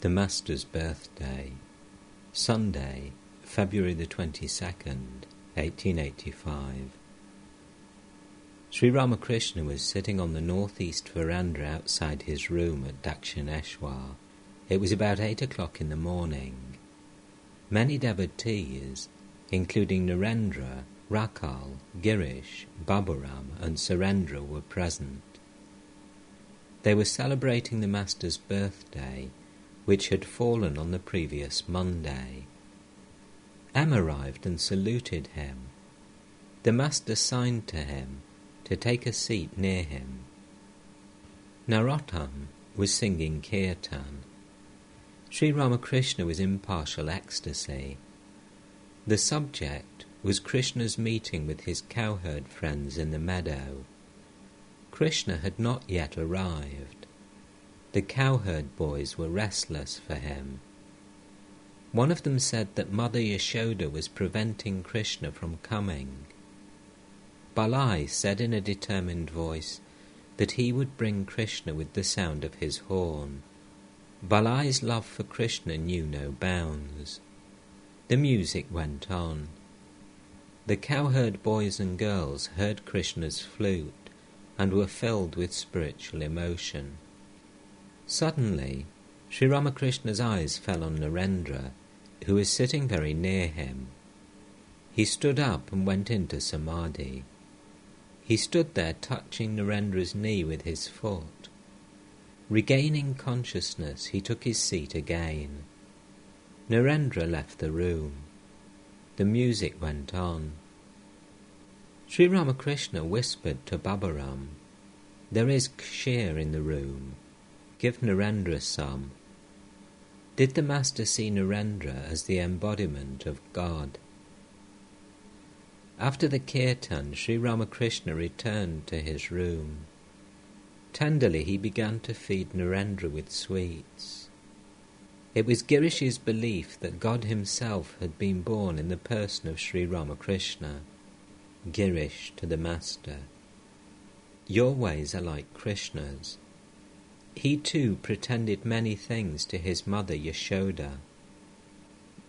The Master's Birthday, Sunday, February the 22nd, 1885. Sri Ramakrishna was sitting on the northeast veranda outside his room at Dakshineshwar. It was about 8 o'clock in the morning. Many devotees, including Narendra, Rakal, Girish, Baburam and Surendra were present. They were celebrating the Master's birthday, which had fallen on the previous Monday. M arrived and saluted him. The Master signed to him to take a seat near him. Narottam was singing kirtan. Sri Ramakrishna was in partial ecstasy. The subject was Krishna's meeting with his cowherd friends in the meadow. Krishna had not yet arrived. The cowherd boys were restless for him. One of them said that Mother Yashoda was preventing Krishna from coming. Balai said in a determined voice that he would bring Krishna with the sound of his horn. Balai's love for Krishna knew no bounds. The music went on. The cowherd boys and girls heard Krishna's flute and were filled with spiritual emotion. Suddenly, Sri Ramakrishna's eyes fell on Narendra, who was sitting very near him. He stood up and went into samadhi. He stood there touching Narendra's knee with his foot. Regaining consciousness, he took his seat again. Narendra left the room. The music went on. Sri Ramakrishna whispered to Baburam, "There is kshir in the room. Give Narendra some." Did the Master see Narendra as the embodiment of God? After the kirtan, Sri Ramakrishna returned to his room. Tenderly he began to feed Narendra with sweets. It was Girish's belief that God himself had been born in the person of Sri Ramakrishna. Girish to the Master, "Your ways are like Krishna's." He too pretended many things to his mother Yashoda.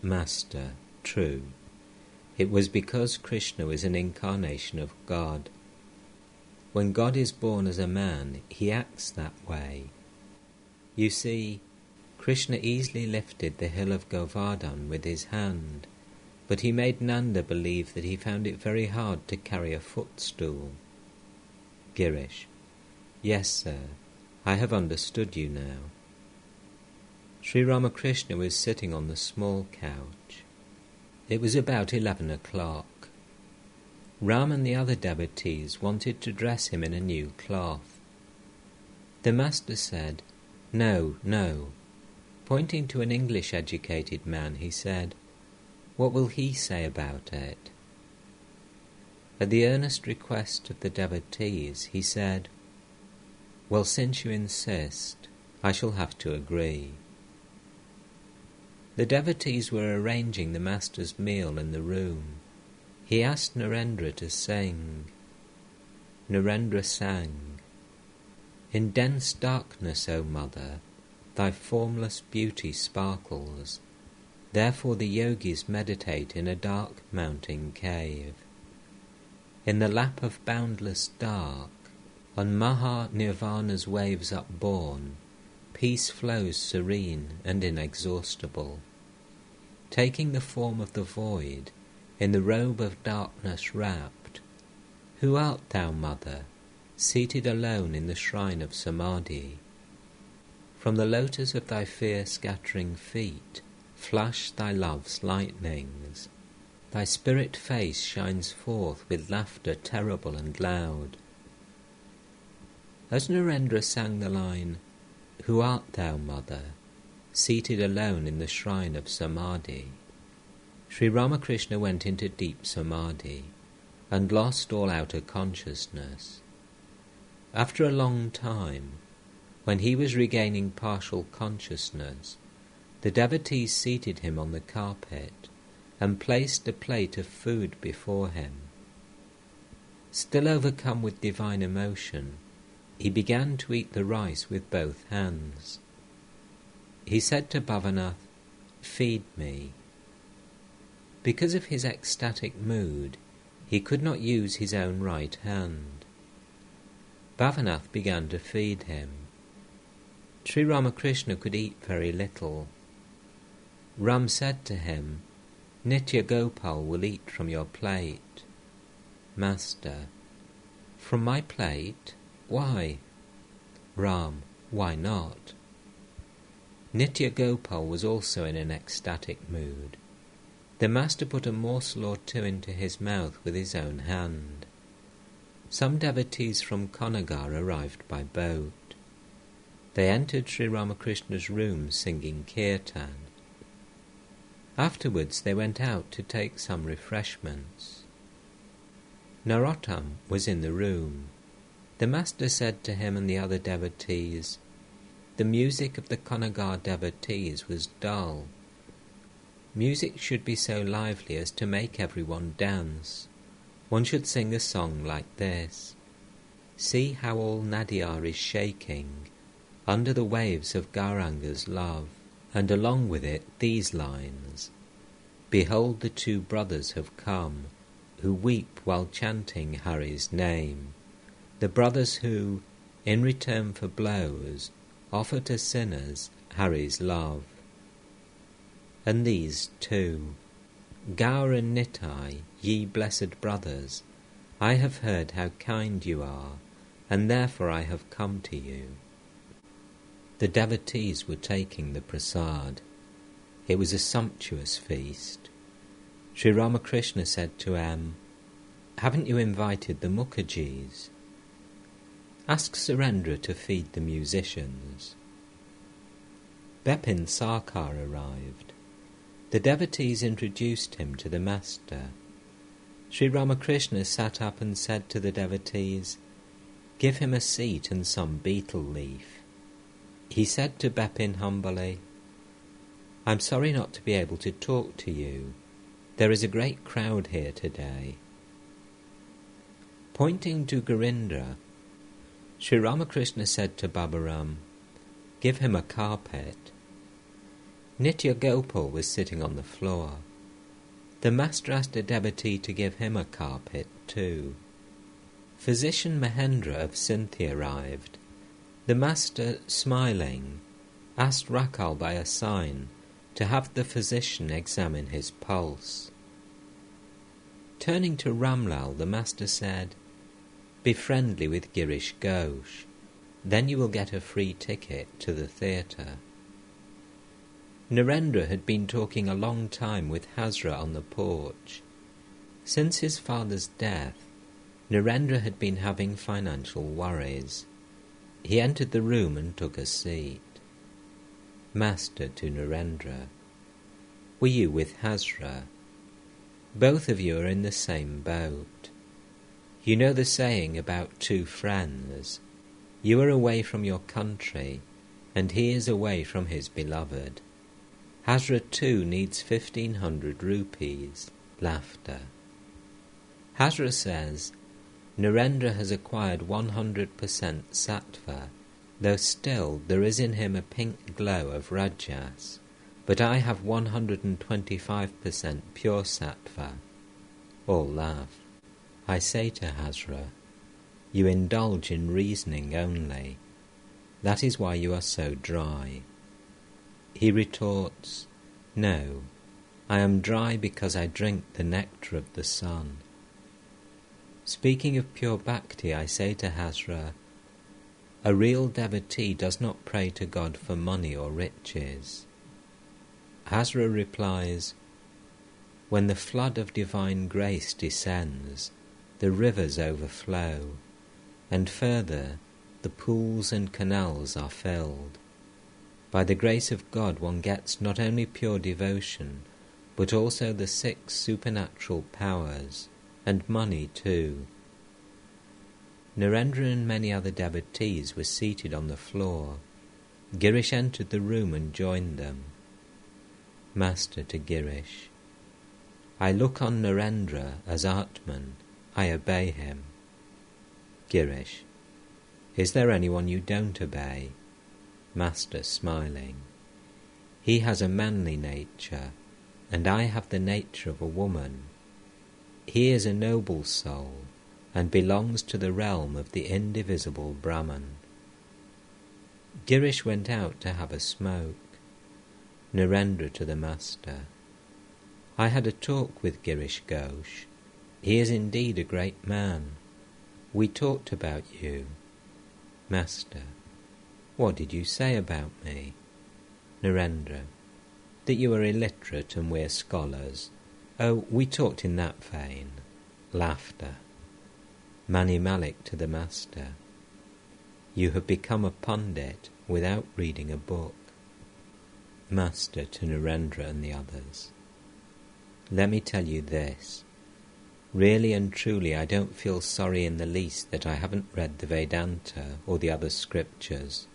Master, true. It was because Krishna was an incarnation of God. When God is born as a man, he acts that way. You see, Krishna easily lifted the hill of Govardhan with his hand, but he made Nanda believe that he found it very hard to carry a footstool. Girish, "Yes, sir, I have understood you now." Sri Ramakrishna was sitting on the small couch. It was about 11 o'clock. Ram and the other devotees wanted to dress him in a new cloth. The Master said, "No, no." Pointing to an English-educated man, he said, "What will he say about it?" At the earnest request of the devotees, he said, "Well, since you insist, I shall have to agree." The devotees were arranging the Master's meal in the room. He asked Narendra to sing. Narendra sang, "In dense darkness, O Mother, thy formless beauty sparkles. Therefore the yogis meditate in a dark mountain cave. In the lap of boundless dark, on Maha Nirvana's waves upborne, peace flows serene and inexhaustible. Taking the form of the void, in the robe of darkness wrapped, who art thou, Mother, seated alone in the shrine of Samadhi? From the lotus of thy fear-scattering feet flash thy love's lightnings. Thy spirit face shines forth with laughter terrible and loud." As Narendra sang the line, "Who art thou, Mother, seated alone in the shrine of Samadhi?" Sri Ramakrishna went into deep Samadhi and lost all outer consciousness. After a long time, when he was regaining partial consciousness, the devotees seated him on the carpet and placed a plate of food before him. Still overcome with divine emotion, he began to eat the rice with both hands. He said to Bhavanath, "Feed me." Because of his ecstatic mood, he could not use his own right hand. Bhavanath began to feed him. Sri Ramakrishna could eat very little. Ram said to him, "Nitya Gopal will eat from your plate." Master: "From my plate? Why?" Ram: "Why not?" Nitya Gopal was also in an ecstatic mood. The master put a morsel or two into his mouth with his own hand. Some devotees from Konagar arrived by boat. They entered Sri Ramakrishna's room singing kirtan. Afterwards they went out to take some refreshments. Narottam was in the room. The master said to him and the other devotees, "The music of the Konagar devotees was dull. Music should be so lively as to make everyone dance. One should sing a song like this. See how all Nadia is shaking under the waves of Gauranga's love, and along with it these lines. Behold, the two brothers have come, who weep while chanting Hari's name. The brothers who, in return for blows, offer to sinners Hari's love. And these too. Gaur and Nitai, ye blessed brothers, I have heard how kind you are, and therefore I have come to you." The devotees were taking the prasad. It was a sumptuous feast. Sri Ramakrishna said to M, "Haven't you invited the Mukhajis? Ask Surendra to feed the musicians." Bepin Sarkar arrived. The devotees introduced him to the master. Sri Ramakrishna sat up and said to the devotees, "Give him a seat and some betel leaf." He said to Bepin humbly, "I'm sorry not to be able to talk to you. There is a great crowd here today." Pointing to Garindra, Sri Ramakrishna said to Babaram, "Give him a carpet." Nitya Gopal was sitting on the floor. The master asked a devotee to give him a carpet too. Physician Mahendra of Sindhi arrived. The master, smiling, asked Rakal by a sign to have the physician examine his pulse. Turning to Ramlal, the master said, "Be friendly with Girish Ghosh, then you will get a free ticket to the theatre." Narendra had been talking a long time with Hazra on the porch. Since his father's death, Narendra had been having financial worries. He entered the room and took a seat. Master to Narendra, "Were you with Hazra? Both of you are in the same boat. You know the saying about two friends. You are away from your country, and he is away from his beloved. Hazra too needs 1,500 rupees. Laughter. Hazra says, Narendra has acquired 100% sattva, though still there is in him a pink glow of rajas, but I have 125% pure sattva. All laugh. I say to Hazra, you indulge in reasoning only. That is why you are so dry. He retorts, no, I am dry because I drink the nectar of the sun. Speaking of pure bhakti, I say to Hazra, a real devotee does not pray to God for money or riches. Hazra replies, when the flood of divine grace descends, the rivers overflow, and further, the pools and canals are filled. By the grace of God one gets not only pure devotion, but also the 6 supernatural powers, and money too. Narendra and many other devotees were seated on the floor. Girish entered the room and joined them. Master to Girish, I look on Narendra as Atman, I obey him. Girish, is there anyone you don't obey? Master smiling, He has a manly nature, and I have the nature of a woman. He is a noble soul, and belongs to the realm of the indivisible Brahman. Girish went out to have a smoke. Narendra to the master. I had a talk with Girish Ghosh. He is indeed a great man. We talked about you. Master. What did you say about me? Narendra. That you are illiterate and we're scholars. Oh, we talked in that vein. Laughter. Mani Malik to the master. You have become a pundit without reading a book. Master to Narendra and the others. Let me tell you this. Really and truly I don't feel sorry in the least that I haven't read the Vedanta or the other scriptures.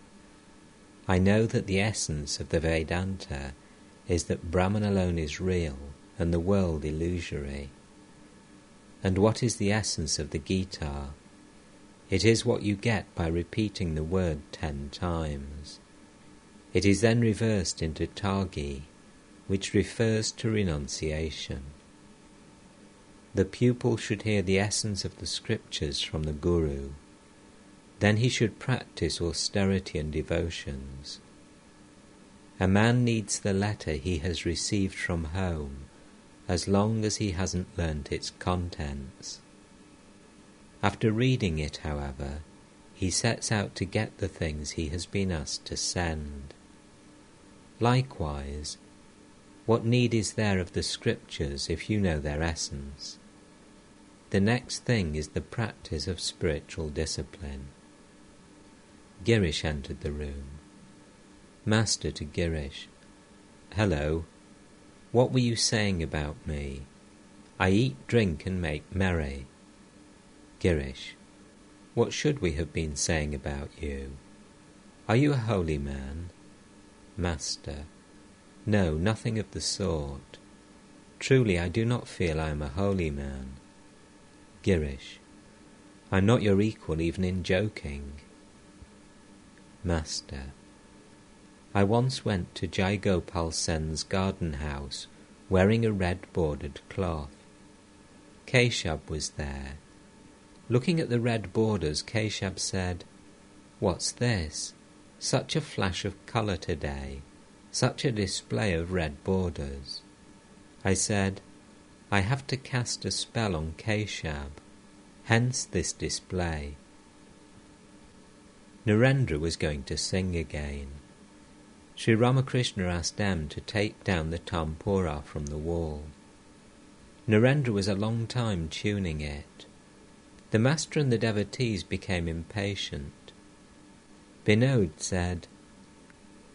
I know that the essence of the Vedanta is that Brahman alone is real and the world illusory. And what is the essence of the Gita? It is what you get by repeating the word 10 times. It is then reversed into Tagi, which refers to renunciation. The pupil should hear the essence of the scriptures from the Guru. Then he should practice austerity and devotions. A man needs the letter he has received from home as long as he hasn't learnt its contents. After reading it, however, he sets out to get the things he has been asked to send. Likewise, what need is there of the scriptures if you know their essence? The next thing is the practice of spiritual discipline. Girish entered the room. Master to Girish. Hello. What were you saying about me? I eat, drink and make merry. Girish. What should we have been saying about you? Are you a holy man? Master. No, nothing of the sort. Truly I do not feel I am a holy man. Girish. I am not your equal even in joking. Master. I once went to Jai Gopal Sen's garden house wearing a red bordered cloth. Keshab was there. Looking at the red borders, Keshab said, "What's this? Such a flash of colour today, such a display of red borders." I said, "I have to cast a spell on Keshab, hence this display." Narendra was going to sing again. Sri Ramakrishna asked M to take down the tampura from the wall. Narendra was a long time tuning it. The master and the devotees became impatient. Binod said,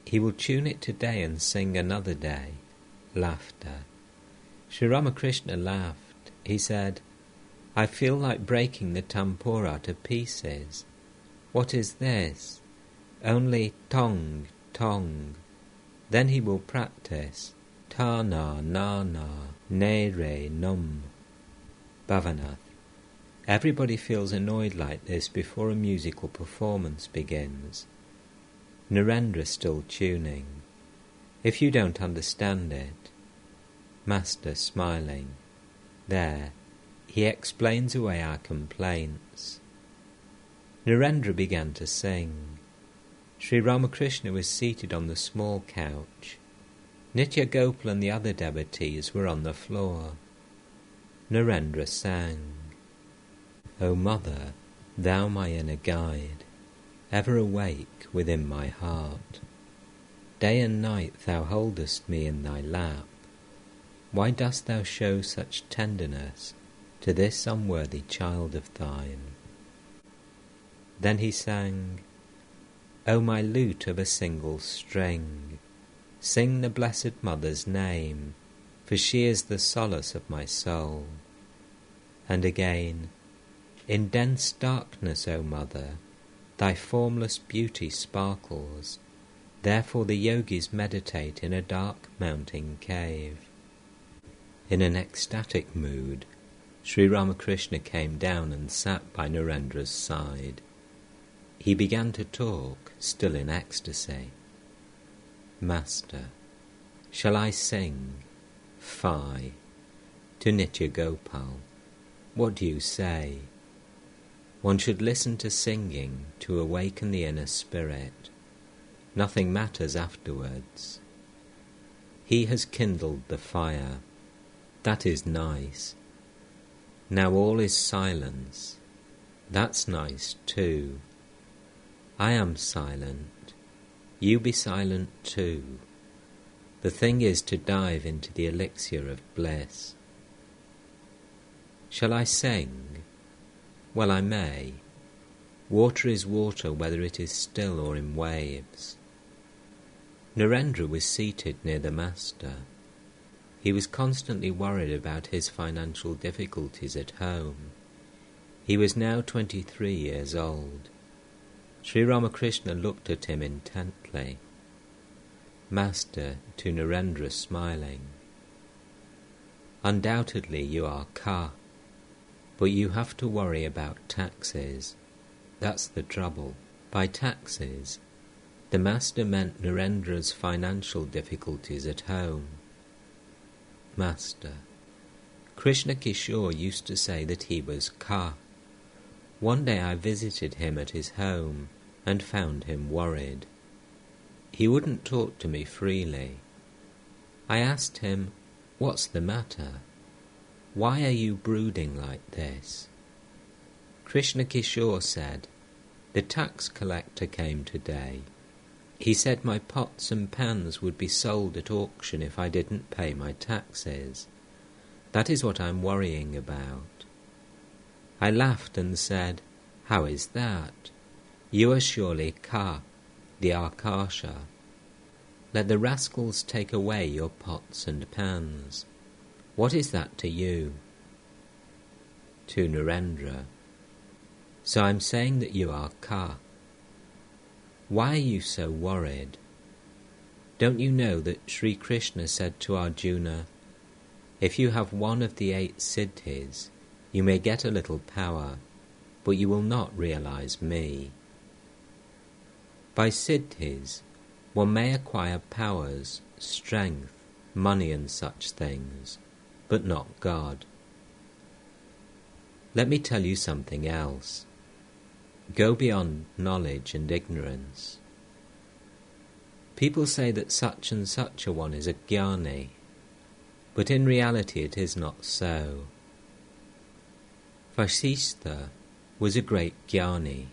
"He will tune it today and sing another day." Laughter. Sri Ramakrishna laughed. He said, "I feel like breaking the tampura to pieces. What is this? Only tong, tong." Then he will practice ta na na na ne re num. Bhavanath. Everybody feels annoyed like this before a musical performance begins. Narendra still tuning. If you don't understand it. Master smiling. There, he explains away our complaints. Narendra began to sing. Sri Ramakrishna was seated on the small couch. Nitya Gopal and the other devotees were on the floor. Narendra sang. O Mother, thou my inner guide, ever awake within my heart. Day and night thou holdest me in thy lap. Why dost thou show such tenderness to this unworthy child of thine? Then he sang, O my lute of a single string, sing the Blessed Mother's name, for she is the solace of my soul. And again, in dense darkness, O Mother, thy formless beauty sparkles, therefore the yogis meditate in a dark mountain cave. In an ecstatic mood, Sri Ramakrishna came down and sat by Narendra's side. He began to talk, still in ecstasy. Master, Shall I sing? Fie. To Nitya Gopal, what do you say? One should listen to singing to awaken the inner spirit. Nothing matters afterwards. He has kindled the fire. That is nice. Now all is silence. That's nice too. I am silent. You be silent too. The thing is to dive into the elixir of bliss. Shall I sing? Well, I may. Water is water whether it is still or in waves. Narendra was seated near the master. He was constantly worried about his financial difficulties at home. He was now 23 years old. Sri Ramakrishna looked at him intently. Master, to Narendra smiling, undoubtedly you are Ka, but you have to worry about taxes. That's the trouble. By taxes, the master meant Narendra's financial difficulties at home. Master, Krishna Kishore used to say that he was Ka. One day I visited him at his home and found him worried. He wouldn't talk to me freely. I asked him, "What's the matter? Why are you brooding like this?" Krishna Kishore said, "The tax collector came today. He said my pots and pans would be sold at auction if I didn't pay my taxes. That is what I'm worrying about." I laughed and said, "How is that? You are surely Ka, the Akasha. Let the rascals take away your pots and pans. What is that to you?" To Narendra, "So I'm saying that you are Ka. Why are you so worried? Don't you know that Sri Krishna said to Arjuna, if you have one of the 8 siddhis, you may get a little power, but you will not realize me. By siddhis, one may acquire powers, strength, money and such things, but not God. Let me tell you something else. Go beyond knowledge and ignorance. People say that such and such a one is a jnani, but in reality it is not so. Vasishtha was a great jnani,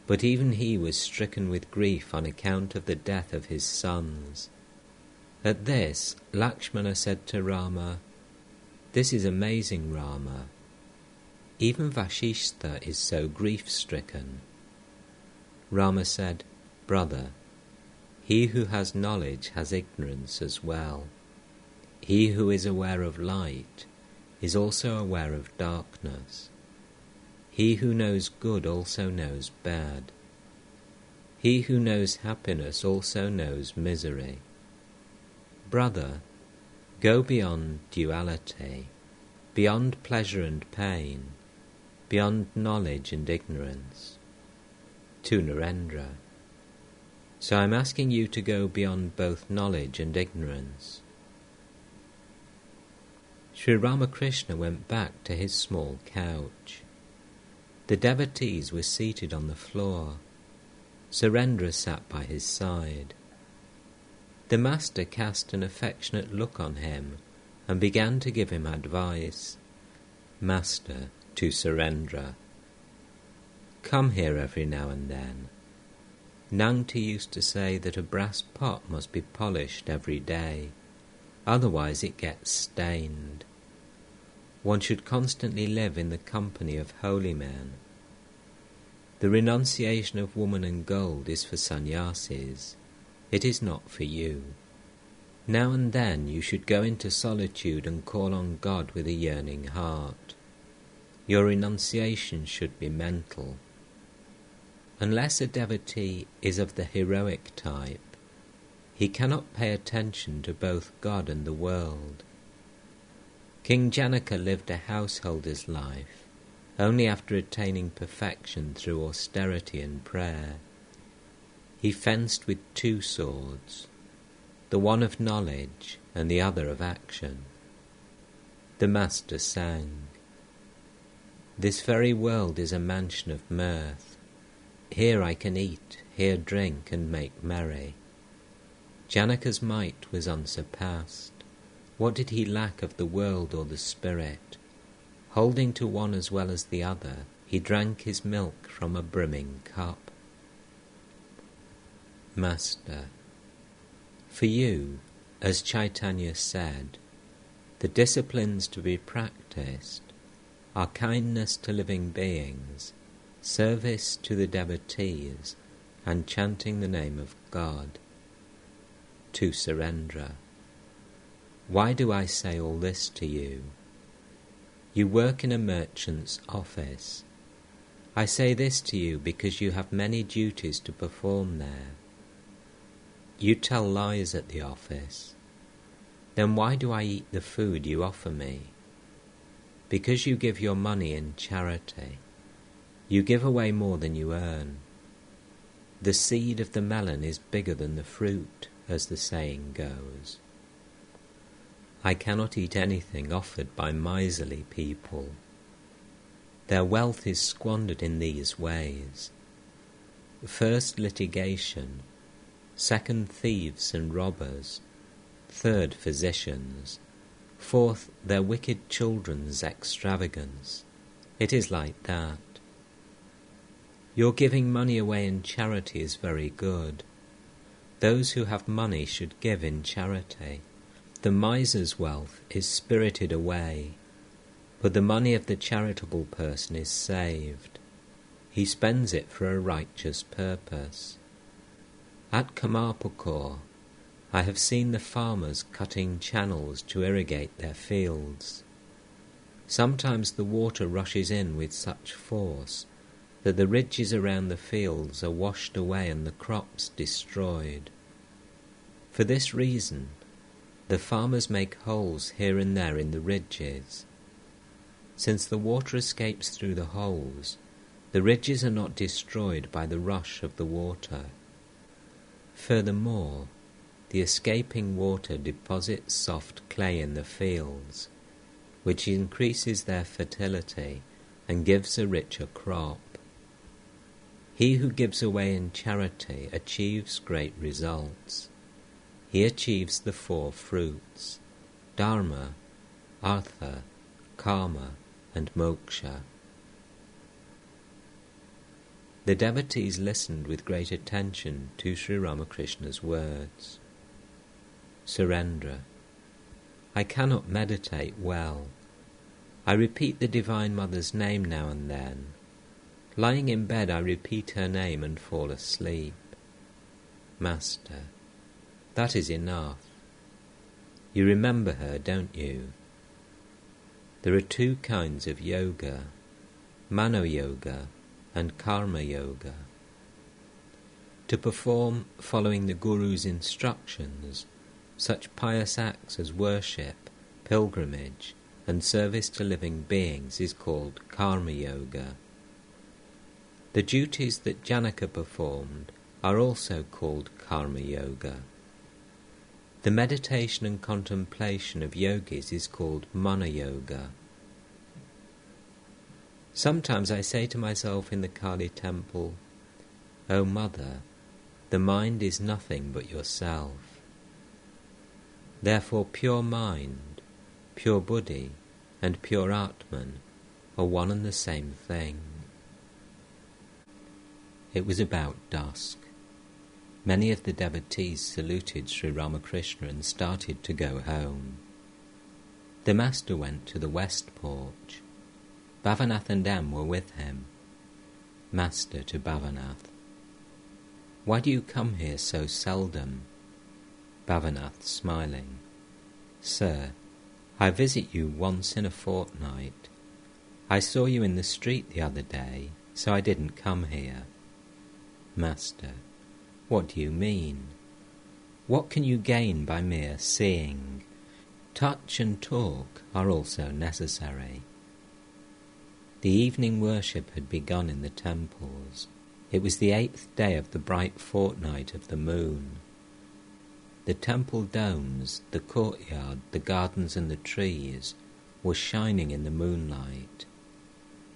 but even he was stricken with grief on account of the death of his sons. At this, Lakshmana said to Rama, "This is amazing, Rama. Even Vasishtha is so grief-stricken." Rama said, "Brother, he who has knowledge has ignorance as well. He who is aware of light is also aware of darkness. He who knows good also knows bad. He who knows happiness also knows misery. Brother, go beyond duality, beyond pleasure and pain, beyond knowledge and ignorance." To Narendra, "So I'm asking you to go beyond both knowledge and ignorance." Sri Ramakrishna went back to his small couch. The devotees were seated on the floor. Surendra sat by his side. The master cast an affectionate look on him and began to give him advice. Master, to Surendra, come here every now and then. Nangti used to say that a brass pot must be polished every day, otherwise it gets stained. One should constantly live in the company of holy men. The renunciation of woman and gold is for sannyasis. It is not for you. Now and then you should go into solitude and call on God with a yearning heart. Your renunciation should be mental. Unless a devotee is of the heroic type, he cannot pay attention to both God and the world. King Janaka lived a householder's life only after attaining perfection through austerity and prayer. He fenced with 2 swords. the one of knowledge and the other of action. The Master sang, "This very world is a mansion of mirth. Here I can eat, here drink and make merry." Janaka's might was unsurpassed. What did he lack of the world or the spirit? Holding to one as well as the other, he drank his milk from a brimming cup. Master, for you, as Chaitanya said, the disciplines to be practiced are kindness to living beings, service to the devotees, and chanting the name of God. To Surrender. Why do I say all this to you? You work in a merchant's office. I say this to you because you have many duties to perform there. You tell lies at the office. Then why do I eat the food you offer me? Because you give your money in charity. You give away more than you earn. The seed of the melon is bigger than the fruit, as the saying goes. I cannot eat anything offered by miserly people. Their wealth is squandered in these ways. First, litigation. Second, thieves and robbers. Third, physicians. Fourth, their wicked children's extravagance. It is like that. Your giving money away in charity is very good. Those who have money should give in charity. The miser's wealth is spirited away, but the money of the charitable person is saved. He spends it for a righteous purpose. At Kamarpukor, I have seen the farmers cutting channels to irrigate their fields. Sometimes the water rushes in with such force that the ridges around the fields are washed away and the crops destroyed. For this reason, the farmers make holes here and there in the ridges. Since the water escapes through the holes, the ridges are not destroyed by the rush of the water. Furthermore, the escaping water deposits soft clay in the fields, which increases their fertility and gives a richer crop. He who gives away in charity achieves great results. He achieves the four fruits, Dharma, Artha, Karma, and Moksha. The devotees listened with great attention to Sri Ramakrishna's words. Surrender. I cannot meditate well. I repeat the Divine Mother's name now and then. Lying in bed I repeat her name and fall asleep. Master, that is enough. You remember her, don't you? There are two kinds of yoga, Mano Yoga and Karma Yoga. To perform, following the Guru's instructions, such pious acts as worship, pilgrimage, and service to living beings is called Karma Yoga. The duties that Janaka performed are also called Karma Yoga. The meditation and contemplation of yogis is called Mana Yoga. Sometimes I say to myself in the Kali temple, O Mother, the mind is nothing but yourself. Therefore pure mind, pure buddhi, and pure Atman are one and the same thing. It was about dusk. Many of the devotees saluted Sri Ramakrishna and started to go home. The Master went to the west porch. Bhavanath and M were with him. Master to Bhavanath, why do you come here so seldom? Bhavanath smiling, Sir, I visit you once in a fortnight. I saw you in the street the other day, so I didn't come here. Master, what do you mean? What can you gain by mere seeing? Touch and talk are also necessary. The evening worship had begun in the temples. It was the 8th day of the bright fortnight of the moon. The temple domes, the courtyard, the gardens and the trees were shining in the moonlight.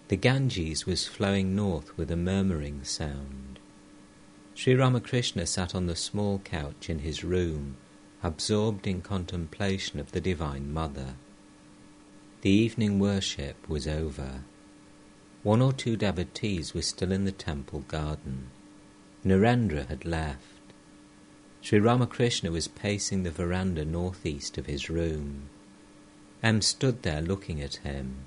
The Ganges was flowing north with a murmuring sound. Sri Ramakrishna sat on the small couch in his room, absorbed in contemplation of the Divine Mother. The evening worship was over. One or two devotees were still in the temple garden. Narendra had left. Sri Ramakrishna was pacing the veranda northeast of his room. M stood there looking at him.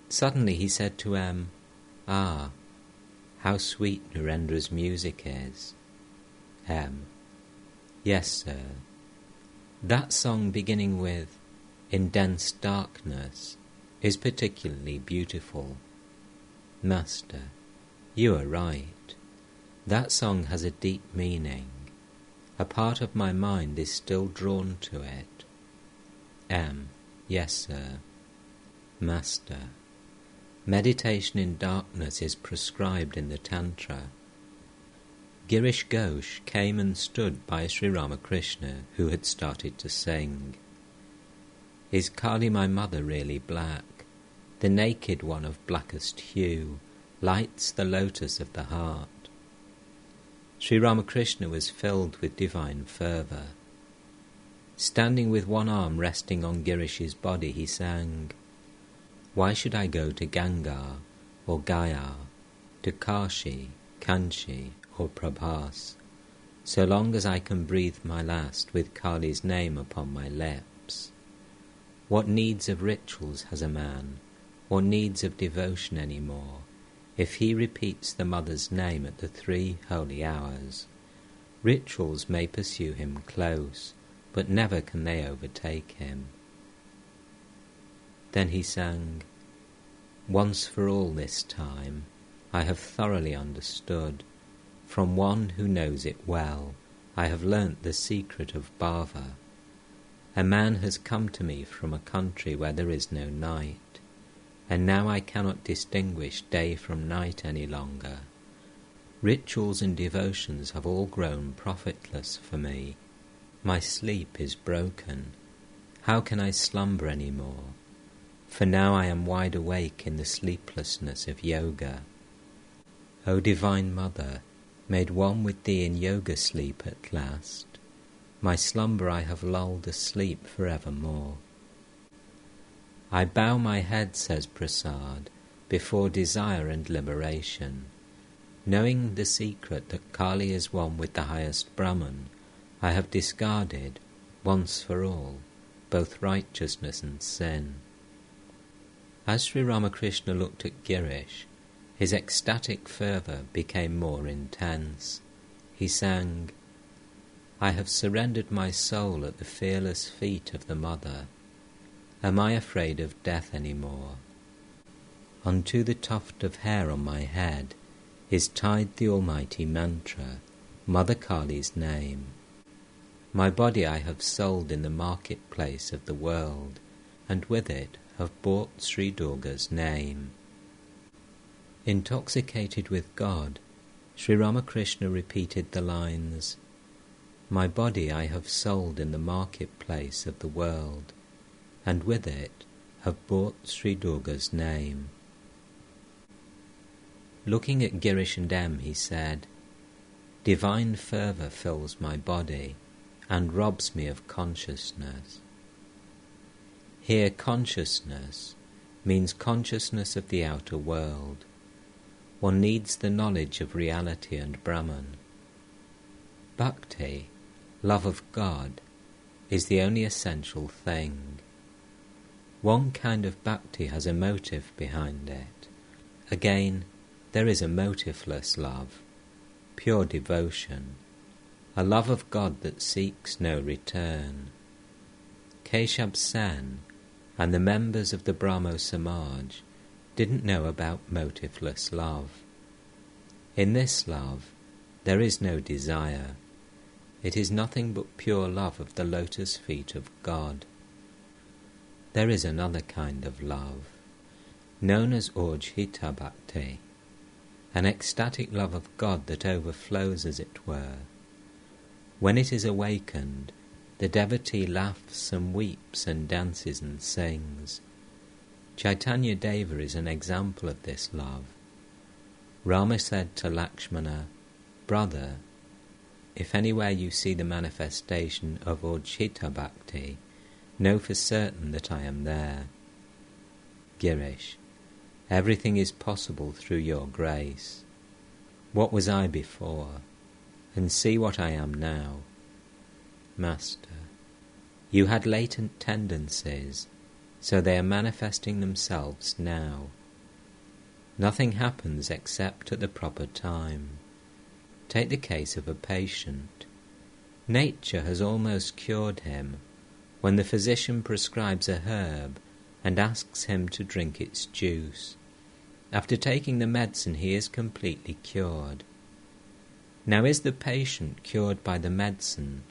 Suddenly he said to M, "Ah, how sweet Narendra's music is." M, "Yes, sir. That song beginning with 'In dense darkness' is particularly beautiful." Master, you are right. That song has a deep meaning. A part of my mind is still drawn to it. M, yes, sir. Master, meditation in darkness is prescribed in the Tantra. Girish Ghosh came and stood by Sri Ramakrishna, who had started to sing. "Is Kali my mother really black? The naked one of blackest hue lights the lotus of the heart." Sri Ramakrishna was filled with divine fervour. Standing with one arm resting on Girish's body, he sang, "Why should I go to Ganga or Gaya, to Kashi, Kanchi or Prabhas, so long as I can breathe my last with Kali's name upon my lips? What needs of rituals has a man, or needs of devotion any more, if he repeats the Mother's name at the 3 holy hours? Rituals may pursue him close, but never can they overtake him." Then he sang, "Once for all this time, I have thoroughly understood. From one who knows it well, I have learnt the secret of bhava. A man has come to me from a country where there is no night, and now I cannot distinguish day from night any longer. Rituals and devotions have all grown profitless for me. My sleep is broken. How can I slumber any more? For now I am wide awake in the sleeplessness of yoga. O Divine Mother, made one with thee in yoga sleep at last, my slumber I have lulled asleep for evermore. I bow my head," says Prasad, "before desire and liberation. Knowing the secret that Kali is one with the highest Brahman, I have discarded, once for all, both righteousness and sin." As Sri Ramakrishna looked at Girish, his ecstatic fervour became more intense. He sang, "I have surrendered my soul at the fearless feet of the Mother. Am I afraid of death any more? Unto the tuft of hair on my head is tied the almighty mantra, Mother Kali's name. My body I have sold in the marketplace of the world, and with it have bought Sri Durga's name." Intoxicated with God, Sri Ramakrishna repeated the lines, "My body I have sold in the marketplace of the world, and with it have bought Sri Durga's name." Looking at Girish and M, he said, "Divine fervour fills my body and robs me of consciousness." Here consciousness means consciousness of the outer world. One needs the knowledge of reality and Brahman. Bhakti, love of God, is the only essential thing. One kind of bhakti has a motive behind it. Again, there is a motiveless love, pure devotion, a love of God that seeks no return. Keshab Sen and the members of the Brahmo Samaj didn't know about motiveless love. In this love, there is no desire. It is nothing but pure love of the lotus feet of God. There is another kind of love, known as Urjhita Bhakti, an ecstatic love of God that overflows, as it were. When it is awakened, the devotee laughs and weeps and dances and sings. Chaitanya Deva is an example of this love. Rama said to Lakshmana, "Brother, if anywhere you see the manifestation of Udchita Bhakti, know for certain that I am there." Girish, everything is possible through your grace. What was I before? And see what I am now. Master, you had latent tendencies, so they are manifesting themselves now. Nothing happens except at the proper time. Take the case of a patient. Nature has almost cured him when the physician prescribes a herb and asks him to drink its juice. After taking the medicine, he is completely cured. Now, is the patient cured by the medicine,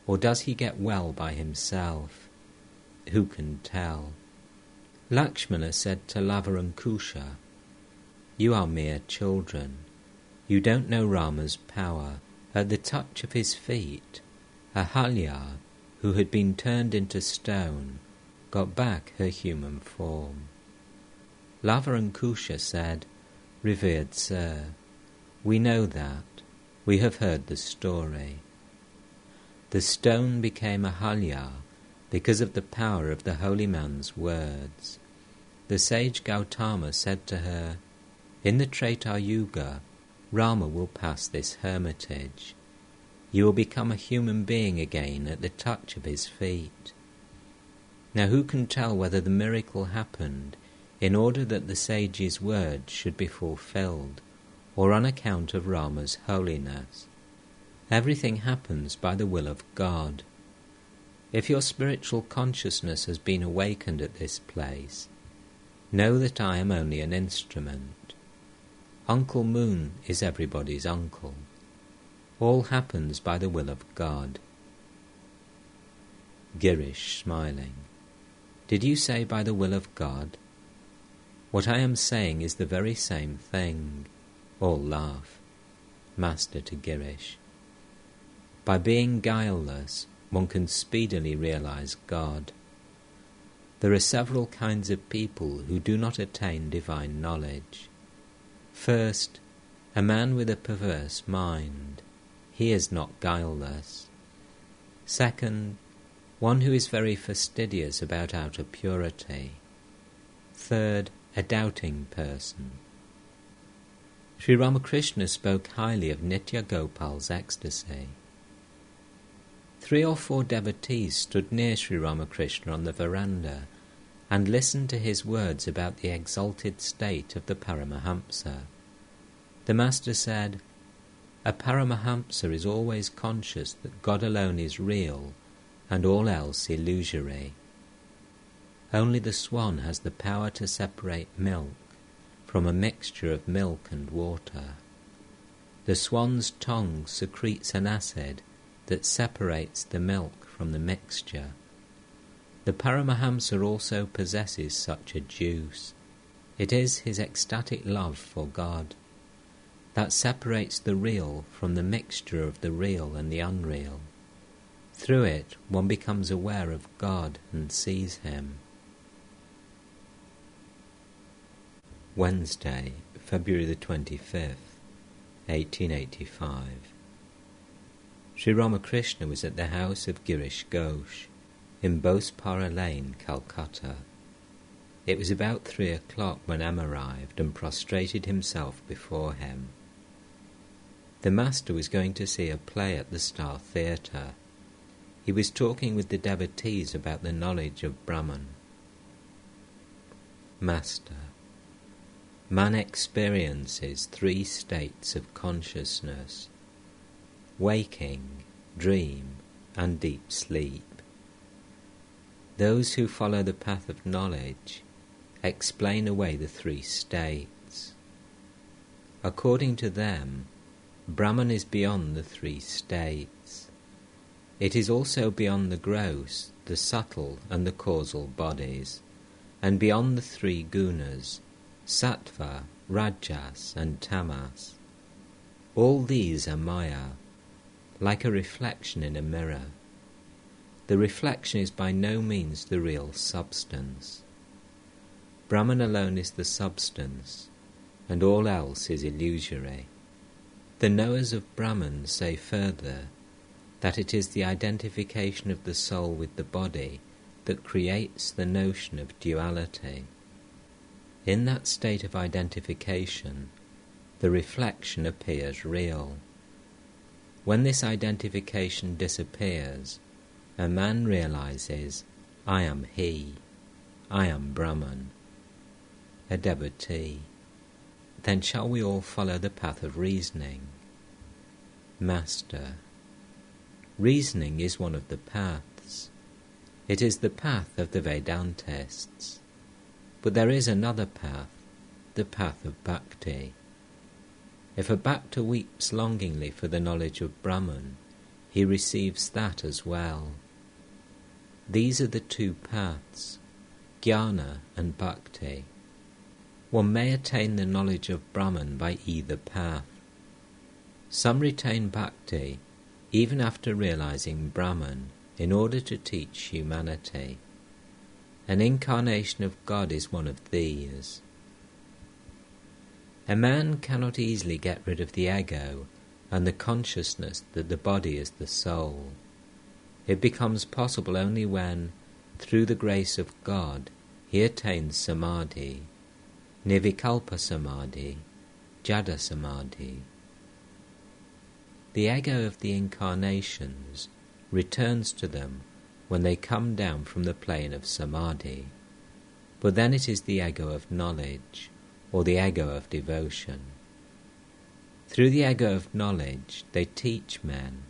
or does he get well by himself? Who can tell? Lakshmana said to Lava and Kusha, "You are mere children. You don't know Rama's power." At the touch of his feet, Ahalya, who had been turned into stone, got back her human form. Lava and Kusha said, "Revered Sir, we know that. We have heard the story." The stone became Ahalya because of the power of the holy man's words. The sage Gautama said to her, "In the Treta Yuga, Rama will pass this hermitage. You will become a human being again at the touch of his feet." Now who can tell whether the miracle happened in order that the sage's words should be fulfilled, or on account of Rama's holiness? Everything happens by the will of God. If your spiritual consciousness has been awakened at this place, know that I am only an instrument. Uncle Moon is everybody's uncle. All happens by the will of God. Girish, smiling, "Did you say by the will of God?" "What I am saying is the very same thing." All laugh. Master to Girish, "By being guileless, one can speedily realize God. There are several kinds of people who do not attain divine knowledge. First, a man with a perverse mind. He is not guileless. Second, one who is very fastidious about outer purity. Third, a doubting person." Sri Ramakrishna spoke highly of Nitya Gopal's ecstasy. 3 or 4 devotees stood near Sri Ramakrishna on the veranda and listened to his words about the exalted state of the Paramahamsa. The Master said, "A Paramahamsa is always conscious that God alone is real and all else illusory. Only the swan has the power to separate milk from a mixture of milk and water. The swan's tongue secretes an acid that separates the milk from the mixture. The Paramahamsa also possesses such a juice. It is his ecstatic love for God that separates the real from the mixture of the real and the unreal. Through it, one becomes aware of God and sees him." Wednesday, February the 25th, 1885. Sri Ramakrishna was at the house of Girish Ghosh in Bospara Lane, Calcutta. It was about 3 o'clock when M arrived and prostrated himself before him. The Master was going to see a play at the Star Theatre. He was talking with the devotees about the knowledge of Brahman. Master, man experiences 3 states of consciousness: waking, dream, and deep sleep. Those who follow the path of knowledge explain away the 3 states. According to them, Brahman is beyond the 3 states. It is also beyond the gross, the subtle, and the causal bodies, and beyond the 3 gunas, sattva, rajas, and tamas. All these are maya. like a reflection in a mirror. The reflection is by no means the real substance. Brahman alone is the substance, and all else is illusory. The knowers of Brahman say further that it is the identification of the soul with the body that creates the notion of duality. In that state of identification, the reflection appears real. When this identification disappears, a man realizes, I am he, I am Brahman, a devotee. Then shall we all follow the path of reasoning? Master, reasoning is one of the paths. It is the path of the Vedantists. But there is another path, the path of bhakti. If a bhakta weeps longingly for the knowledge of Brahman, he receives that as well. These are the two paths, jnana and bhakti. One may attain the knowledge of Brahman by either path. Some retain bhakti even after realizing Brahman in order to teach humanity. An incarnation of God is one of these. A man cannot easily get rid of the ego and the consciousness that the body is the soul. It becomes possible only when, through the grace of God, he attains samadhi, nirvikalpa samadhi, jada samadhi. The ego of the incarnations returns to them when they come down from the plane of samadhi, but then it is the ego of knowledge, or the ego of devotion. Through the ego of knowledge they teach men.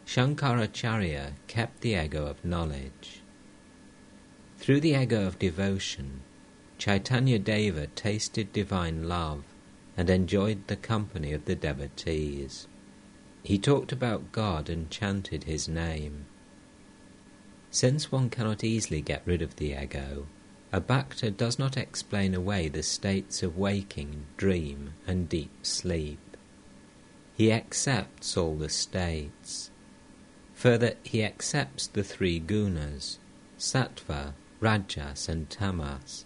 Shankaracharya kept the ego of knowledge. Through the ego of devotion, Chaitanya Deva tasted divine love and enjoyed the company of the devotees. He talked about God and chanted his name. Since one cannot easily get rid of the ego, a bhakta does not explain away the states of waking, dream, and deep sleep. He accepts all the states. Further, he accepts the three gunas, sattva, rajas, and tamas.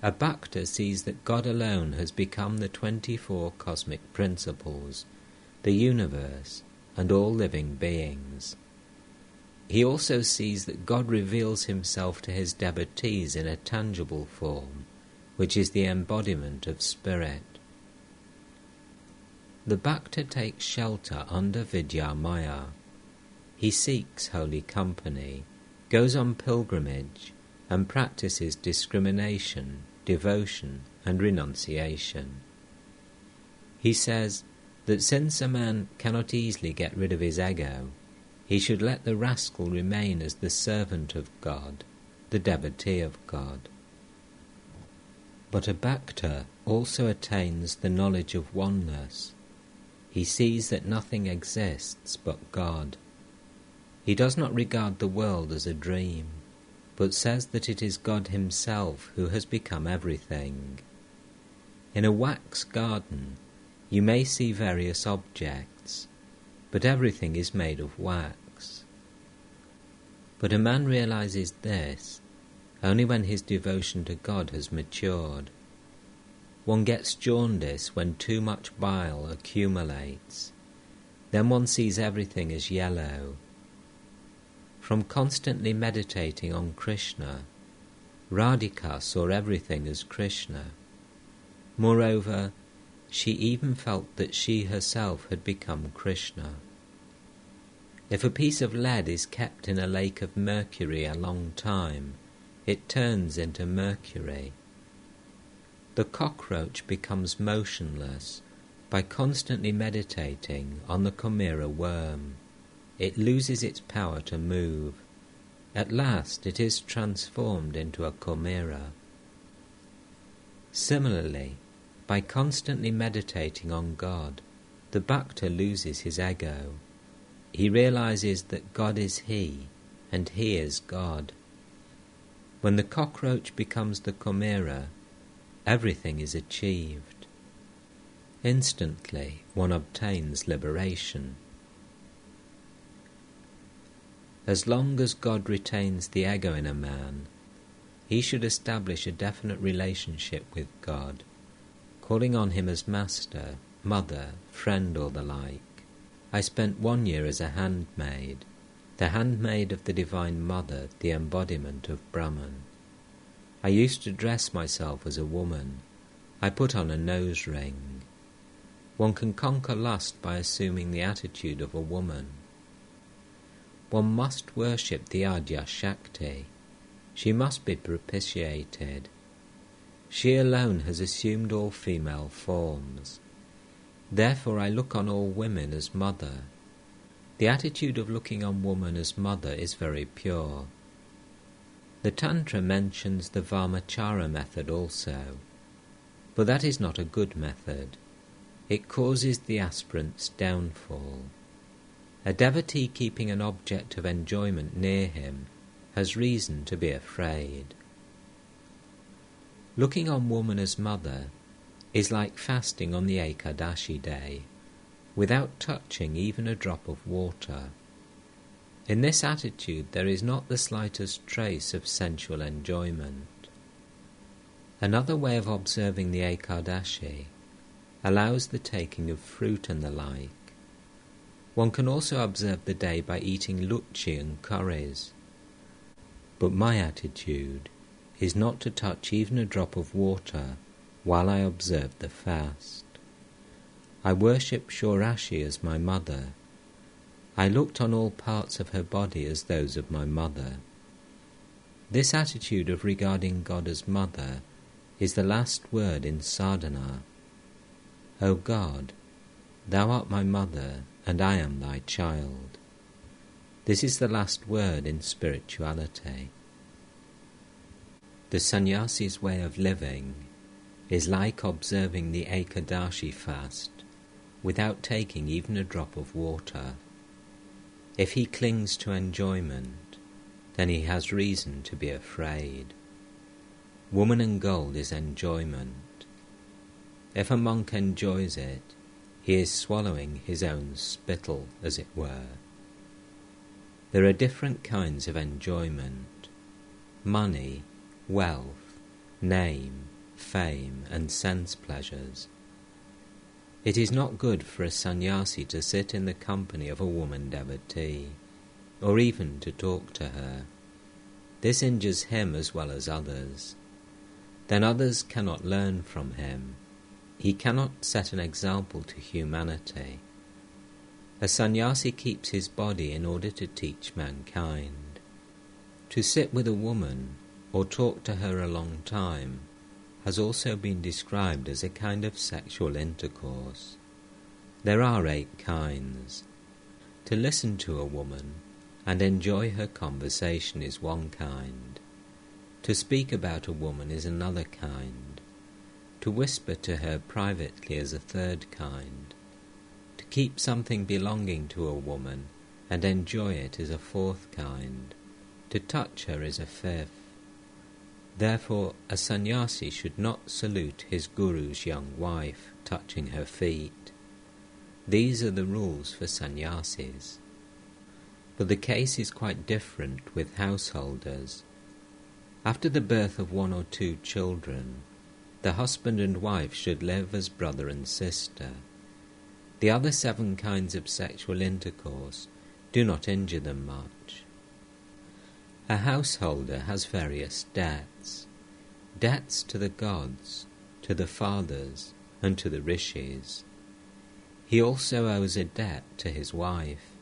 A bhakta sees that God alone has become the 24 cosmic principles, the universe, and all living beings. He also sees that God reveals himself to his devotees in a tangible form, which is the embodiment of spirit. The bhakta takes shelter under Vidyamaya. He seeks holy company, goes on pilgrimage, and practices discrimination, devotion, and renunciation. He says that since a man cannot easily get rid of his ego, he should let the rascal remain as the servant of God, the devotee of God. But a bhakta also attains the knowledge of oneness. He sees that nothing exists but God. He does not regard the world as a dream, but says that it is God himself who has become everything. In a wax garden, you may see various objects, but everything is made of wax. But a man realizes this only when his devotion to God has matured. One gets jaundice when too much bile accumulates. Then one sees everything as yellow. From constantly meditating on Krishna, Radhika saw everything as Krishna. Moreover, she even felt that she herself had become Krishna. If a piece of lead is kept in a lake of mercury a long time, it turns into mercury. The cockroach becomes motionless by constantly meditating on the chimera worm. It loses its power to move. At last it is transformed into a chimera. Similarly, by constantly meditating on God, the bhakta loses his ego. He realizes that God is he, and he is God. When the cockroach becomes the chimera, everything is achieved. Instantly one obtains liberation. As long as God retains the ego in a man, he should establish a definite relationship with God, calling on him as master, mother, friend, or the like. I spent 1 year as a handmaid, the handmaid of the Divine Mother, the embodiment of Brahman. I used to dress myself as a woman. I put on a nose ring. One can conquer lust by assuming the attitude of a woman. One must worship the Adya Shakti. She must be propitiated. She alone has assumed all female forms. Therefore I look on all women as mother. The attitude of looking on woman as mother is very pure. The Tantra mentions the Vamachara method also, but that is not a good method. It causes the aspirant's downfall. A devotee keeping an object of enjoyment near him has reason to be afraid. Looking on woman as mother is like fasting on the Ekadashi day, without touching even a drop of water. In this attitude there is not the slightest trace of sensual enjoyment. Another way of observing the Ekadashi allows the taking of fruit and the like. One can also observe the day by eating luchi and curries. But my attitude is not to touch even a drop of water while I observe the fast. I worship Shorashi as my mother. I looked on all parts of her body as those of my mother. This attitude of regarding God as mother is the last word in sadhana. O God, thou art my mother, and I am thy child. This is the last word in spirituality. The sannyasi's way of living is like observing the Ekadashi fast without taking even a drop of water. If he clings to enjoyment, then he has reason to be afraid. Woman and gold is enjoyment. If a monk enjoys it, he is swallowing his own spittle, as it were. There are different kinds of enjoyment: money, wealth, name, fame, and sense pleasures. It is not good for a sannyasi to sit in the company of a woman devotee, or even to talk to her. This injures him as well as others. Then others cannot learn from him. He cannot set an example to humanity. A sannyasi keeps his body in order to teach mankind. To sit with a woman or talk to her a long time has also been described as a kind of sexual intercourse. There are 8 kinds. To listen to a woman and enjoy her conversation is one kind. To speak about a woman is another kind. To whisper to her privately is a third kind. To keep something belonging to a woman and enjoy it is a fourth kind. To touch her is a fifth. Therefore, a sannyasi should not salute his guru's young wife, touching her feet. These are the rules for sannyasis. But the case is quite different with householders. After the birth of 1 or 2 children, the husband and wife should live as brother and sister. The other 7 kinds of sexual intercourse do not injure them much. A householder has various debts. Debts to the gods, to the fathers, and to the rishis. He also owes a debt to his wife.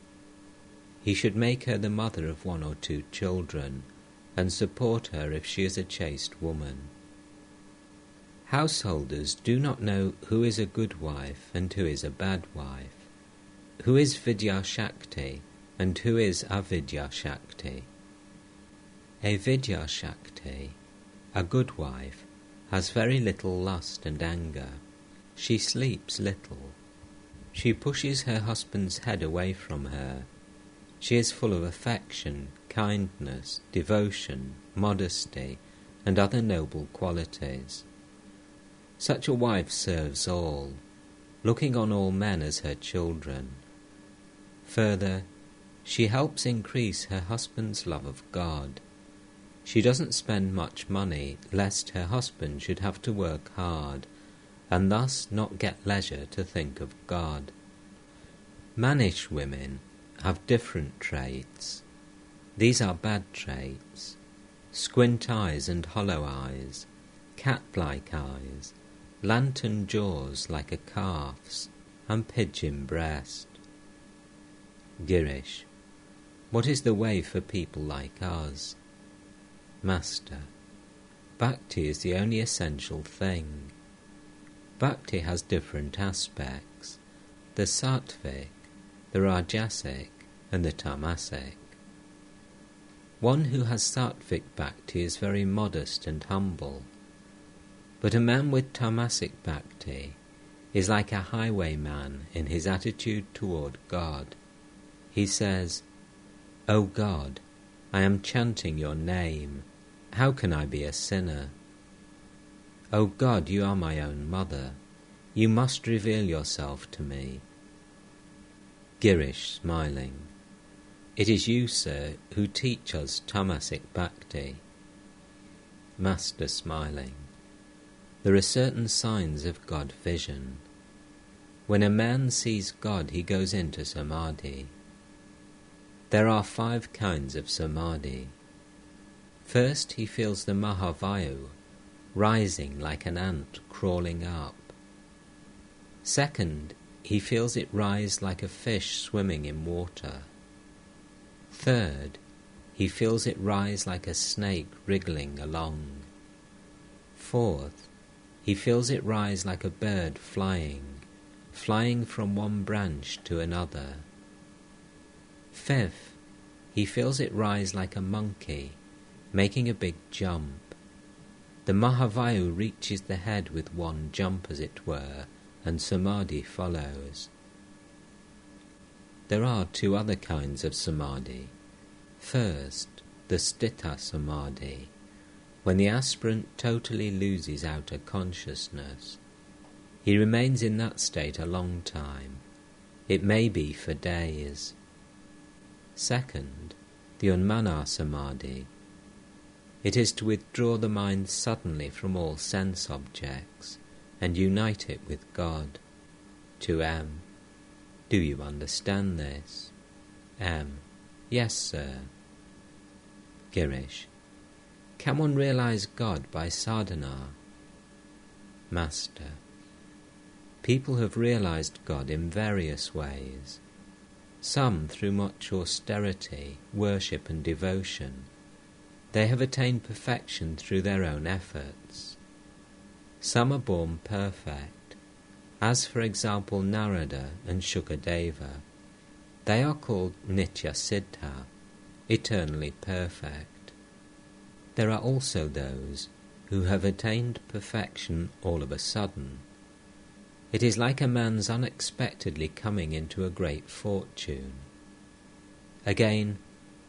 He should make her the mother of 1 or 2 children, and support her if she is a chaste woman. Householders do not know who is a good wife and who is a bad wife, who is Vidya Shakti and who is Avidya Shakti. A Vidya Shakti, a good wife, has very little lust and anger. She sleeps little. She pushes her husband's head away from her. She is full of affection, kindness, devotion, modesty, and other noble qualities. Such a wife serves all, looking on all men as her children. Further, She helps increase her husband's love of God. She doesn't spend much money, lest her husband should have to work hard, and thus not get leisure to think of God. Mannish women have different traits. These are bad traits: squint eyes and hollow eyes, cat-like eyes, lantern jaws like a calf's, and pigeon breast. Girish: what is the way for people like us? Master: Bhakti is the only essential thing. Bhakti has different aspects: the sattvic, the rajasic, and the tamasic. One who has sattvic bhakti is very modest and humble, but a man with tamasic bhakti is like a highwayman in his attitude toward God. He says, "O God, I am chanting your name. How can I be a sinner? O God, you are my own mother. You must reveal yourself to me." Girish, smiling: "It is you, sir, who teach us tamasic bhakti." Master, smiling: "There are certain signs of God vision. When a man sees God, he goes into samadhi. There are 5 kinds of samadhi. First, he feels the Mahavayu rising like an ant crawling up. Second, he feels it rise like a fish swimming in water. Third, he feels it rise like a snake wriggling along. Fourth, he feels it rise like a bird flying from one branch to another. Fifth, he feels it rise like a monkey, making a big jump. The Mahavayu reaches the head with one jump, as it were, and samadhi follows. There are 2 other kinds of samadhi. First, the sthita samadhi, when the aspirant totally loses outer consciousness. He remains in that state a long time. It may be for days. Second, the unmana samadhi. It is to withdraw the mind suddenly from all sense objects and unite it with God. To M: do you understand this? M: yes, sir. Girish: can one realize God by sadhana? Master: people have realized God in various ways. Some through much austerity, worship and devotion. They have attained perfection through their own efforts. Some are born perfect, as for example Narada and Shukadeva. They are called Nitya Siddha, eternally perfect. There are also those who have attained perfection all of a sudden. It is like a man's unexpectedly coming into a great fortune. Again,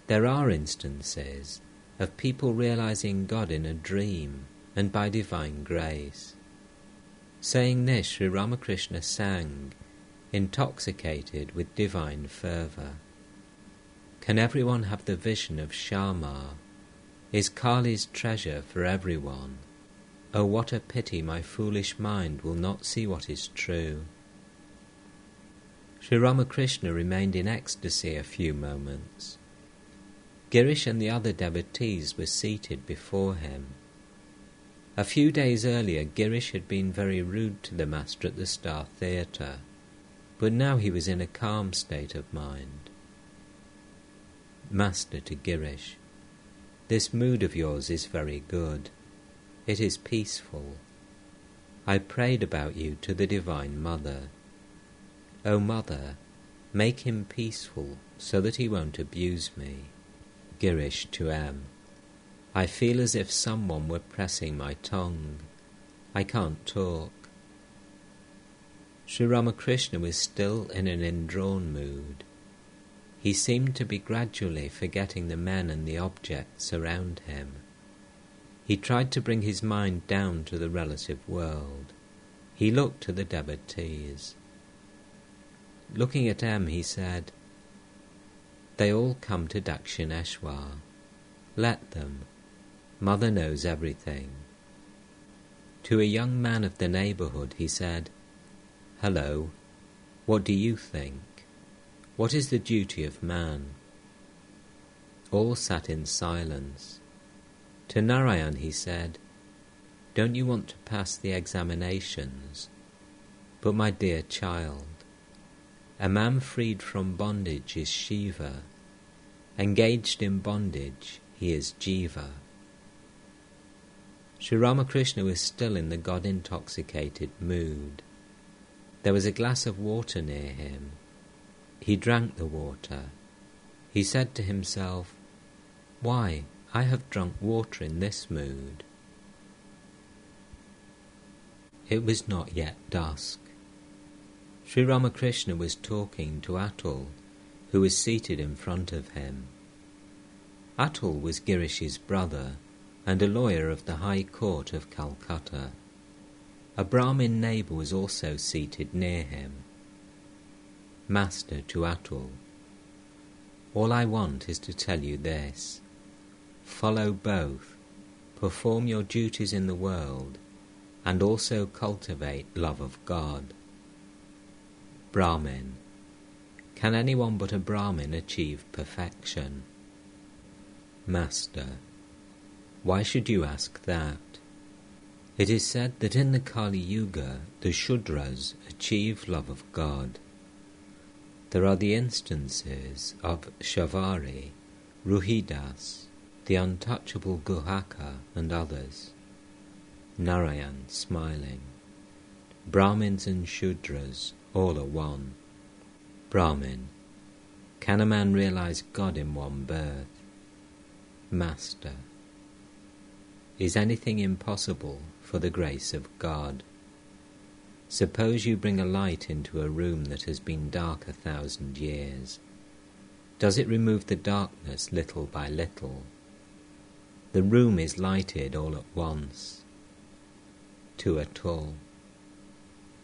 there are instances of people realizing God in a dream and by divine grace. Saying this, Sri Ramakrishna sang, intoxicated with divine fervour. Can everyone have the vision of Shyama? Is Kali's treasure for everyone? Oh, what a pity my foolish mind will not see what is true. Sri Ramakrishna remained in ecstasy a few moments. Girish and the other devotees were seated before him. A few days earlier, Girish had been very rude to the Master at the Star Theatre, but now he was in a calm state of mind. Master to Girish: this mood of yours is very good. It is peaceful. I prayed about you to the Divine Mother. O Mother, make him peaceful so that he won't abuse me. Girish to M: I feel as if someone were pressing my tongue. I can't talk. Sri Ramakrishna was still in an indrawn mood. He seemed to be gradually forgetting the men and the objects around him. He tried to bring his mind down to the relative world. He looked to the devotees. Looking at M, he said, They all come to Dakshineshwar. Let them. Mother knows everything. To a young man of the neighbourhood he said, "Hello, what do you think? What is the duty of man?" All sat in silence. To Narayan he said, "Don't you want to pass the examinations? But my dear child, a man freed from bondage is Shiva. Engaged in bondage, he is Jiva." Sri Ramakrishna was still in the God-intoxicated mood. There was a glass of water near him. He drank the water. He said to himself, "Why, I have drunk water in this mood." It was not yet dusk. Sri Ramakrishna was talking to Atul, who was seated in front of him. Atul was Girish's brother and a lawyer of the High Court of Calcutta. A Brahmin neighbour was also seated near him. Master to Atul, "All I want is to tell you this. Follow both, perform your duties in the world, and also cultivate love of God." Brahmin. Can anyone but a Brahmin achieve perfection? Master. Why should you ask that? It is said that in the Kali Yuga the Shudras achieve love of God. There are the instances of Shavari, Ruhidas, the untouchable Guhaka, and others. Narayan smiling. Brahmins and Shudras all are one. Brahmin. Can a man realize God in one birth? Master. Is anything impossible for the grace of God? Suppose you bring a light into a room that has been dark 1,000 years. Does it remove the darkness little by little? The room is lighted all at once. To Atul.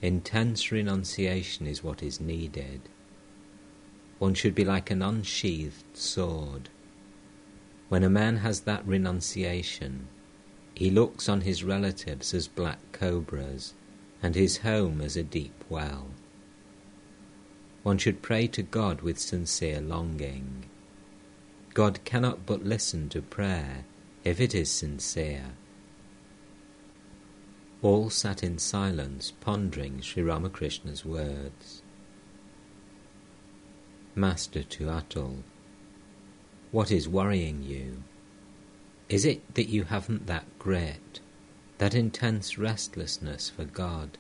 Intense renunciation is what is needed. One should be like an unsheathed sword. When a man has that renunciation, he looks on his relatives as black cobras and his home as a deep well. One should pray to God with sincere longing. God cannot but listen to prayer if it is sincere. All sat in silence, pondering Sri Ramakrishna's words. Master to Atul. What is worrying you? Is it that you haven't that grit, that intense restlessness for God?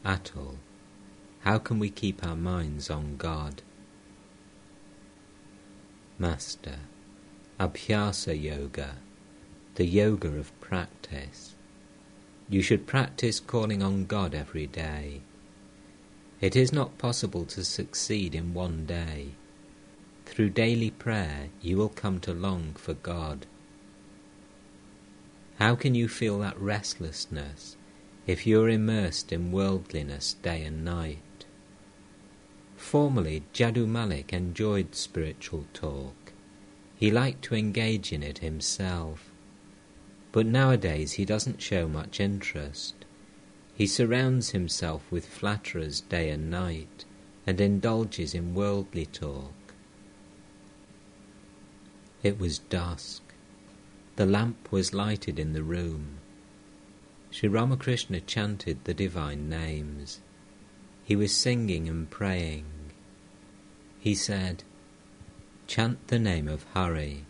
Atul. How can we keep our minds on God? Master. Abhyasa Yoga, the yoga of practice. You should practice calling on God every day. It is not possible to succeed in one day. Through daily prayer you will come to long for God. How can you feel that restlessness if you are immersed in worldliness day and night? Formerly Jadu Malik enjoyed spiritual talk. He liked to engage in it himself. But nowadays he doesn't show much interest. He surrounds himself with flatterers day and night and indulges in worldly talk. It was dusk. The lamp was lighted in the room. Sri Ramakrishna chanted the divine names. He was singing and praying. He said, "Chant the name of Hari,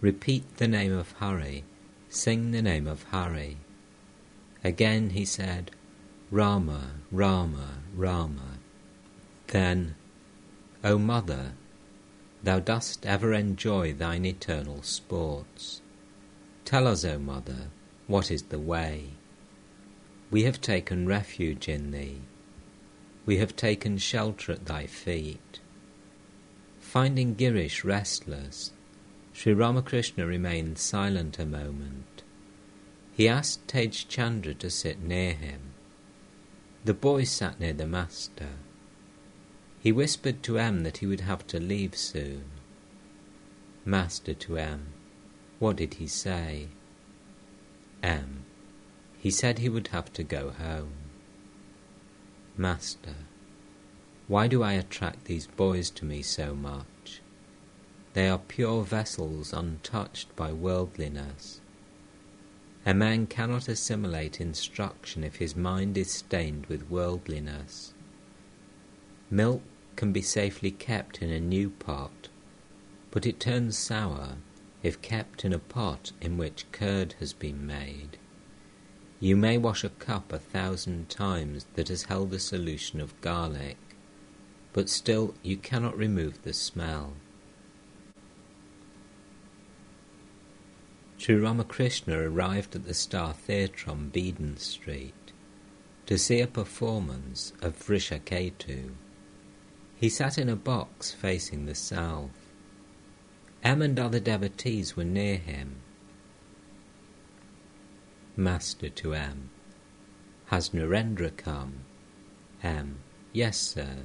repeat the name of Hari, sing the name of Hari." Again he said, "Rama, Rama, Rama." Then, "O Mother, thou dost ever enjoy thine eternal sports. Tell us, O Mother, what is the way? We have taken refuge in thee. We have taken shelter at thy feet." Finding Girish restless, Sri Ramakrishna remained silent a moment. He asked Tej Chandra to sit near him. The boy sat near the master. He whispered to M that he would have to leave soon. Master to M: What did he say? M: He said he would have to go home. Master: Why do I attract these boys to me so much? They are pure vessels untouched by worldliness. A man cannot assimilate instruction if his mind is stained with worldliness. Milk can be safely kept in a new pot, but it turns sour if kept in a pot in which curd has been made. You may wash a cup 1,000 times that has held a solution of garlic, but still you cannot remove the smell. Sri Ramakrishna arrived at the Star Theatre on Beedon Street to see a performance of Vrishaketu. He sat in a box facing the south. M and other devotees were near him. Master to M: Has Narendra come? M: Yes, sir.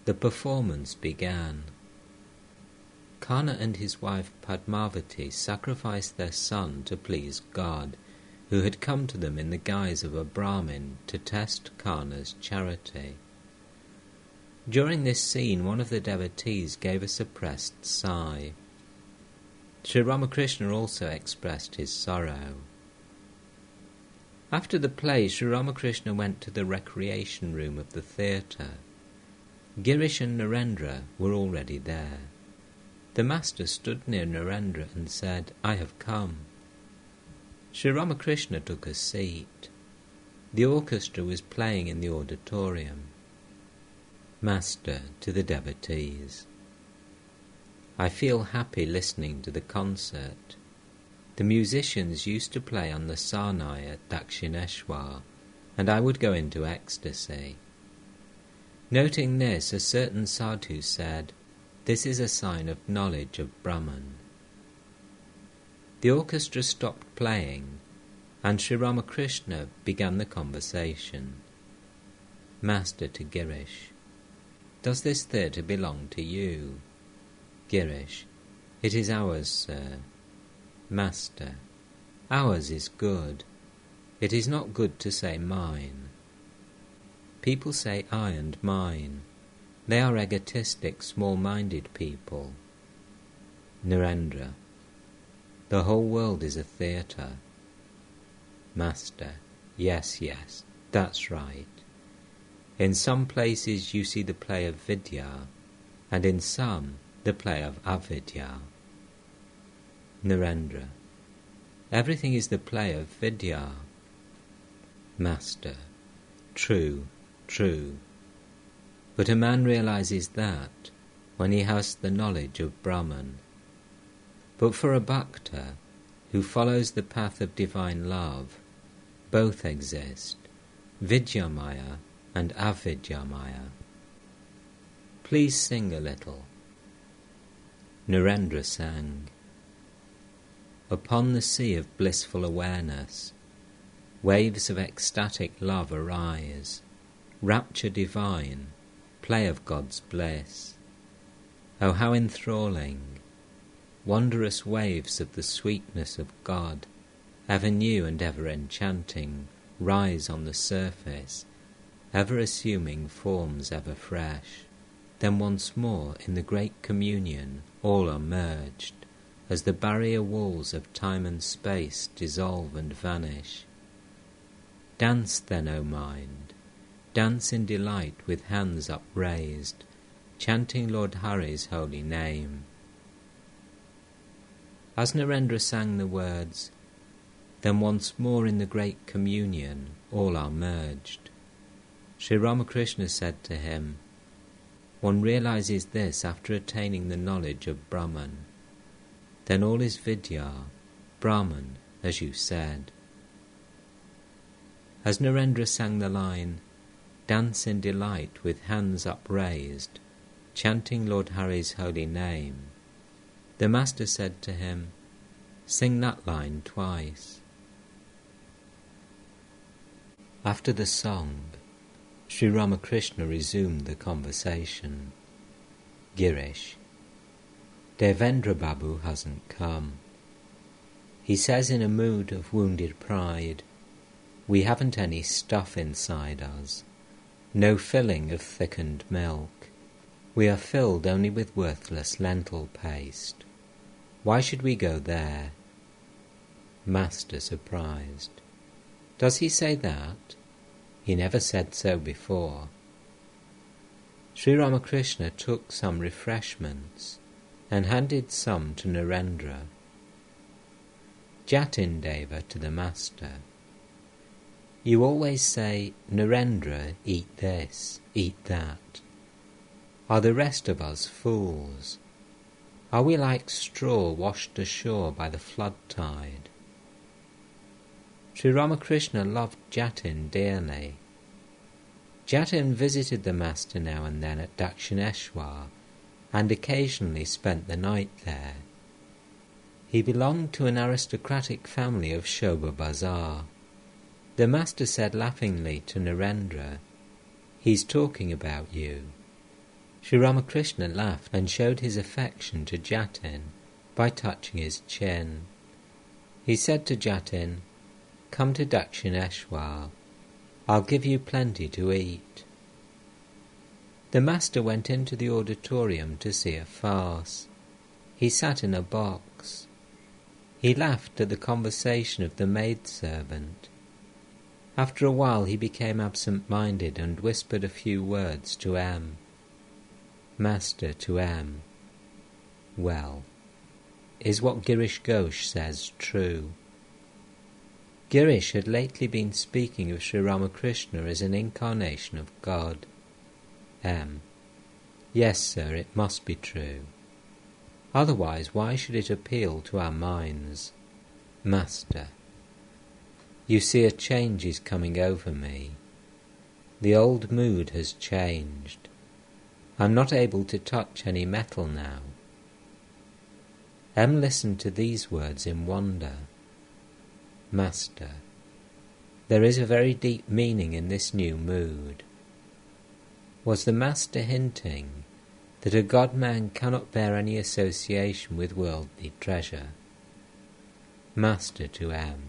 The performance began. Karna and his wife Padmavati sacrificed their son to please God, who had come to them in the guise of a Brahmin to test Karna's charity. During this scene, one of the devotees gave a suppressed sigh. Sri Ramakrishna also expressed his sorrow. After the play, Sri Ramakrishna went to the recreation room of the theatre. Girish and Narendra were already there. The master stood near Narendra and said, "I have come." Sri Ramakrishna took a seat. The orchestra was playing in the auditorium. Master to the devotees: I feel happy listening to the concert. The musicians used to play on the Sarnai at Dakshineshwar, and I would go into ecstasy. Noting this, a certain sadhu said, "This is a sign of knowledge of Brahman." The orchestra stopped playing, and Sri Ramakrishna began the conversation. Master to Girish: Does this theatre belong to you? Girish: It is ours, sir. Master: Ours is good. It is not good to say mine. People say I and mine. They are egotistic, small-minded people. Narendra: The whole world is a theatre. Master: Yes, that's right. In some places you see the play of Vidya, and in some the play of Avidya. Narendra: Everything is the play of Vidya. Master: True. But a man realizes that when he has the knowledge of Brahman. But for a bhakta, who follows the path of divine love, both exist, Vidyamaya and Avidyamaya. Please sing a little. Narendra sang. Upon the sea of blissful awareness, waves of ecstatic love arise, rapture divine, play of God's bliss. Oh, how enthralling! Wondrous waves of the sweetness of God, ever new and ever enchanting, rise on the surface, ever assuming forms ever fresh. Then once more in the great communion all are merged, as the barrier walls of time and space dissolve and vanish. Dance then, O mind, dance in delight with hands upraised, chanting Lord Hari's holy name. As Narendra sang the words, "Then once more in the great communion all are merged," Sri Ramakrishna said to him, "One realizes this after attaining the knowledge of Brahman. Then all is Vidya, Brahman, as you said." As Narendra sang the line, "Dance in delight with hands upraised, chanting Lord Hari's holy name," the Master said to him, "Sing that line twice." After the song, Sri Ramakrishna resumed the conversation. Girish, Devendra Babu hasn't come. He says in a mood of wounded pride, we haven't any stuff inside us, no filling of thickened milk. We are filled only with worthless lentil paste. Why should we go there? Master surprised. Does he say that? He never said so before. Sri Ramakrishna took some refreshments and handed some to Narendra. Jatindeva to the Master. You always say, Narendra, eat this, eat that. Are the rest of us fools? Are we like straw washed ashore by the flood tide? Sri Ramakrishna loved Jatin dearly. Jatin visited the Master now and then at Dakshineshwar and occasionally spent the night there. He belonged to an aristocratic family of Shobha Bazar. The Master said laughingly to Narendra, he's talking about you. Sri Ramakrishna laughed and showed his affection to Jatin by touching his chin. He said to Jatin, come to Dakshineshwar. I'll give you plenty to eat. The Master went into the auditorium to see a farce. He sat in a box. He laughed at the conversation of the maidservant. After a while he became absent-minded and whispered a few words to M. Master to M. Well, is what Girish Ghosh says true? Girish had lately been speaking of Sri Ramakrishna as an incarnation of God. M. Yes, sir, it must be true. Otherwise, why should it appeal to our minds? Master. You see, a change is coming over me. The old mood has changed. I'm not able to touch any metal now. M listened to these words in wonder. Master, there is a very deep meaning in this new mood. Was the Master hinting that a God-man cannot bear any association with worldly treasure? Master to M.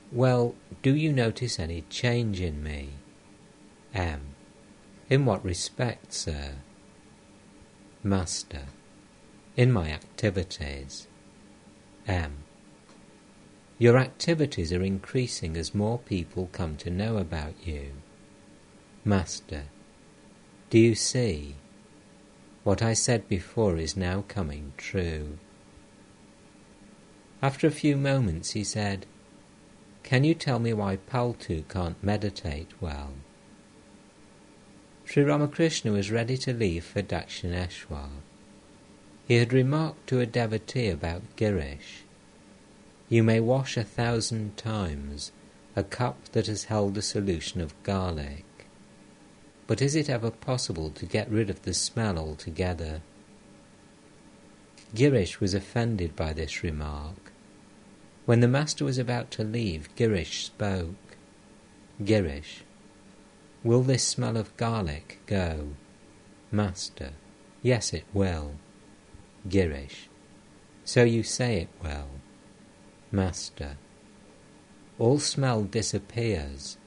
Well, do you notice any change in me? M. In what respect, sir? Master. In my activities. M. Your activities are increasing as more people come to know about you. Master. Do you see? What I said before is now coming true. After a few moments he said, can you tell me why Paltu can't meditate well? Sri Ramakrishna was ready to leave for Dakshineshwar. He had remarked to a devotee about Girish, you may wash 1,000 times a cup that has held a solution of garlic, but is it ever possible to get rid of the smell altogether? Girish was offended by this remark. When the Master was about to leave, Girish spoke. Girish, will this smell of garlic go? Master, yes, it will. Girish, so you say it will. Master, all smell disappears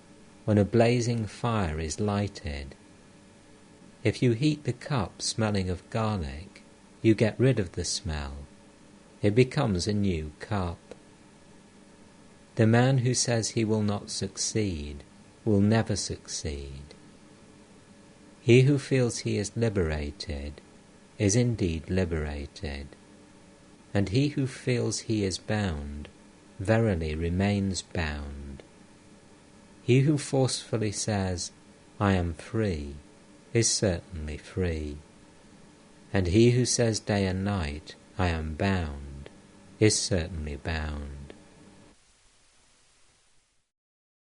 when a blazing fire is lighted. If you heat the cup smelling of garlic, you get rid of the smell. It becomes a new cup. The man who says he will not succeed will never succeed. He who feels he is liberated is indeed liberated, and he who feels he is bound verily remains bound. He who forcefully says, I am free, is certainly free, and he who says day and night, I am bound, is certainly bound.